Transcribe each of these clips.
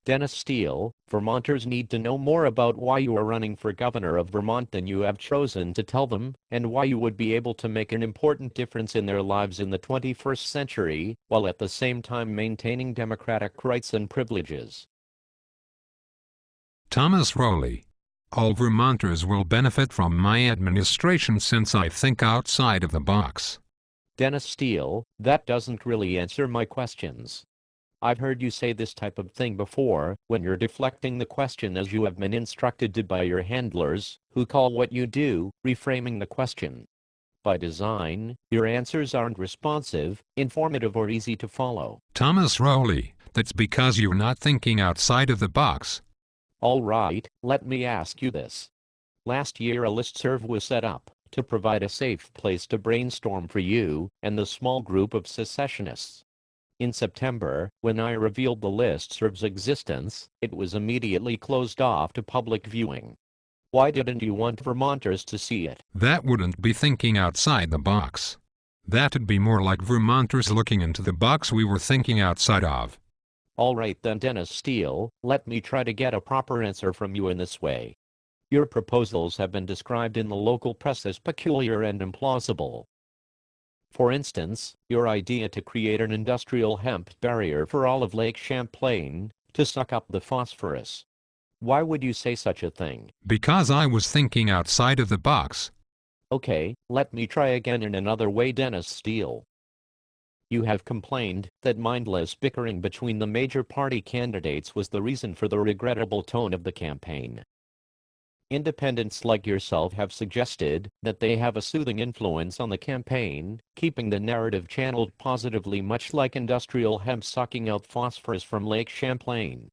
Dennis Steele, Vermonters need to know more about why you are running for governor of Vermont than you have chosen to tell them, and why you would be able to make an important difference in their lives in the 21st century, while at the same time maintaining democratic rights and privileges. Thomas Rowley. All Vermonters will benefit from my administration since I think outside of the box. Dennis Steele, that doesn't really answer my questions. I've heard you say this type of thing before, when you're deflecting the question as you have been instructed to by your handlers, who call what you do, reframing the question. By design, your answers aren't responsive, informative, or easy to follow. Thomas Rowley, that's because you're not thinking outside of the box. All right, let me ask you this. Last year a listserv was set up to provide a safe place to brainstorm for you and the small group of secessionists. In September, when I revealed the listserv's existence, it was immediately closed off to public viewing. Why didn't you want Vermonters to see it? That wouldn't be thinking outside the box. That'd be more like Vermonters looking into the box we were thinking outside of. All right then, Dennis Steele, let me try to get a proper answer from you in this way. Your proposals have been described in the local press as peculiar and implausible. For instance, your idea to create an industrial hemp barrier for all of Lake Champlain, to suck up the phosphorus. Why would you say such a thing? Because I was thinking outside of the box. Okay, let me try again in another way, Dennis Steele. You have complained that mindless bickering between the major party candidates was the reason for the regrettable tone of the campaign. Independents like yourself have suggested that they have a soothing influence on the campaign, keeping the narrative channeled positively, much like industrial hemp sucking out phosphorus from Lake Champlain.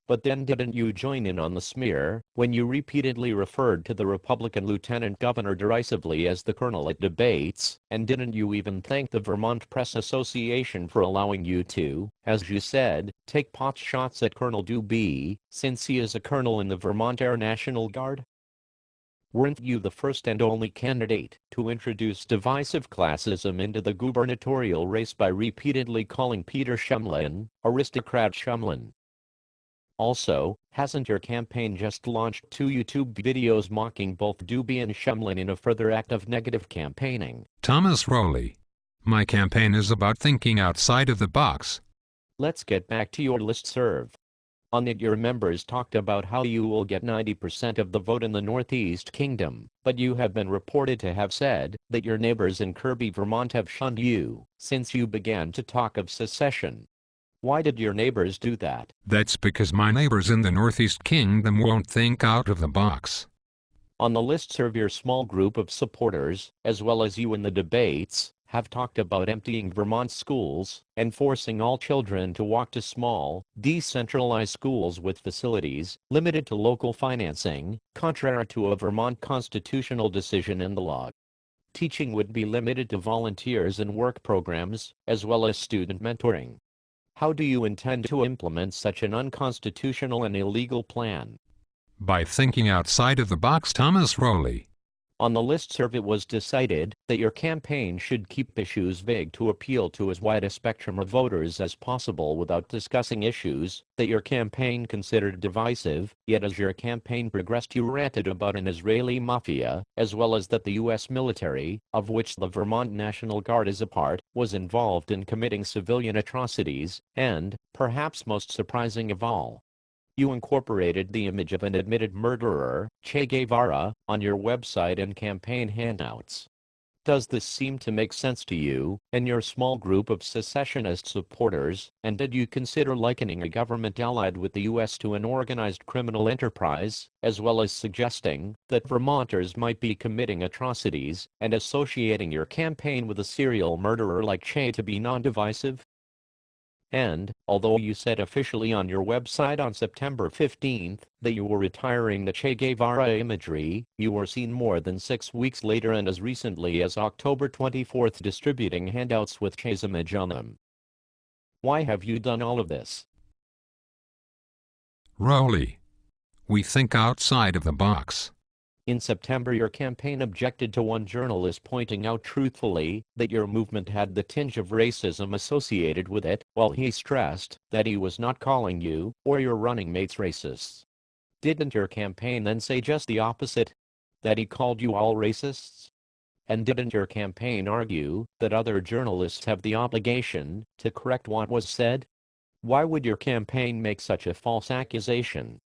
But then didn't you join in on the smear when you repeatedly referred to the Republican lieutenant governor derisively as the colonel at debates, and didn't you even thank the Vermont Press Association for allowing you to, as you said, take pot shots at Colonel Doobie, since he is a colonel in the Vermont Air National Guard? Weren't you the first and only candidate to introduce divisive classism into the gubernatorial race by repeatedly calling Peter Shumlin, aristocrat Shumlin? Also, hasn't your campaign just launched 2 YouTube videos mocking both Doobie and Shumlin in a further act of negative campaigning? Thomas Rowley. My campaign is about thinking outside of the box. Let's get back to your listserv. On it your members talked about how you will get 90% of the vote in the Northeast Kingdom, but you have been reported to have said that your neighbors in Kirby, Vermont have shunned you since you began to talk of secession. Why did your neighbors do that? That's because my neighbors in the Northeast Kingdom won't think out of the box. On the listserv your small group of supporters, as well as you in the debates, have talked about emptying Vermont schools and forcing all children to walk to small, decentralized schools with facilities limited to local financing, contrary to a Vermont constitutional decision in the law. Teaching would be limited to volunteers and work programs, as well as student mentoring. How do you intend to implement such an unconstitutional and illegal plan? By thinking outside of the box, Thomas Rowley. On the listserv it was decided that your campaign should keep issues vague to appeal to as wide a spectrum of voters as possible without discussing issues that your campaign considered divisive, yet as your campaign progressed you ranted about an Israeli mafia, as well as that the U.S. military, of which the Vermont National Guard is a part, was involved in committing civilian atrocities, and, perhaps most surprising of all, you incorporated the image of an admitted murderer, Che Guevara, on your website and campaign handouts. Does this seem to make sense to you and your small group of secessionist supporters, and did you consider likening a government allied with the U.S. to an organized criminal enterprise, as well as suggesting that Vermonters might be committing atrocities and associating your campaign with a serial murderer like Che to be non-divisive? And, although you said officially on your website on September 15 that you were retiring the Che Guevara imagery, you were seen more than 6 weeks later and as recently as October 24 distributing handouts with Che's image on them. Why have you done all of this? Rowley. We think outside of the box. In September, your campaign objected to one journalist pointing out truthfully that your movement had the tinge of racism associated with it, while he stressed that he was not calling you or your running mates racists. Didn't your campaign then say just the opposite? That he called you all racists? And didn't your campaign argue that other journalists have the obligation to correct what was said? Why would your campaign make such a false accusation?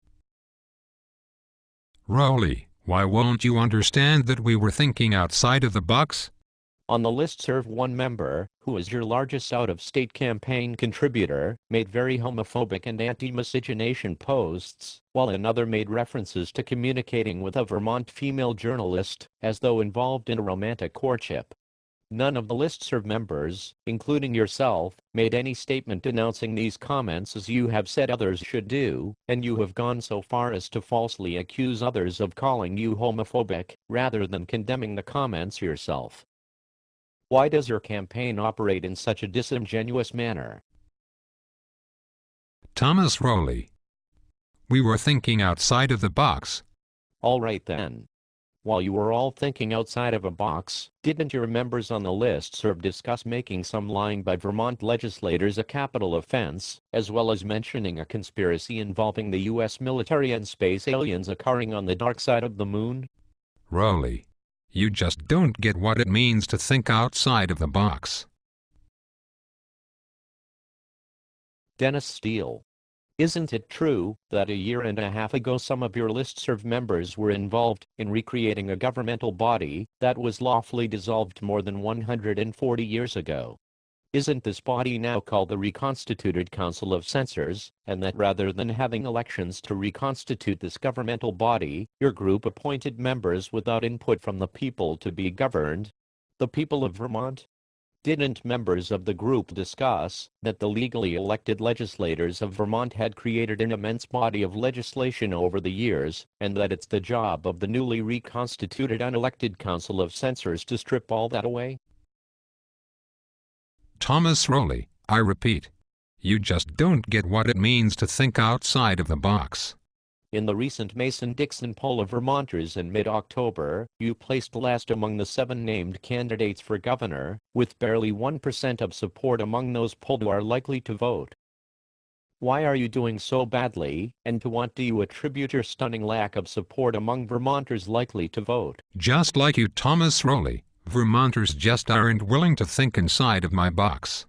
Rowley, why won't you understand that we were thinking outside of the box? On the listserv, one member, who is your largest out-of-state campaign contributor, made very homophobic and anti-miscegenation posts, while another made references to communicating with a Vermont female journalist, as though involved in a romantic courtship. None of the listserv members, including yourself, made any statement denouncing these comments as you have said others should do, and you have gone so far as to falsely accuse others of calling you homophobic, rather than condemning the comments yourself. Why does your campaign operate in such a disingenuous manner? Thomas Rowley. We were thinking outside of the box. All right then. While you were all thinking outside of a box, didn't your members on the listserv discuss making some lying by Vermont legislators a capital offense, as well as mentioning a conspiracy involving the U.S. military and space aliens occurring on the dark side of the moon? Rowley, you just don't get what it means to think outside of the box. Dennis Steele. Isn't it true that a year and a half ago some of your listserv members were involved in recreating a governmental body that was lawfully dissolved more than 140 years ago? Isn't this body now called the Reconstituted Council of Censors, and that rather than having elections to reconstitute this governmental body, your group appointed members without input from the people to be governed? The people of Vermont? Didn't members of the group discuss that the legally elected legislators of Vermont had created an immense body of legislation over the years, and that it's the job of the newly reconstituted unelected Council of Censors to strip all that away? Thomas Rowley, I repeat, you just don't get what it means to think outside of the box. In the recent Mason-Dixon poll of Vermonters in mid-October, you placed last among the 7 named candidates for governor, with barely 1% of support among those polled who are likely to vote. Why are you doing so badly, and to what do you attribute your stunning lack of support among Vermonters likely to vote? Just like you, Thomas Rowley, Vermonters just aren't willing to think inside of my box.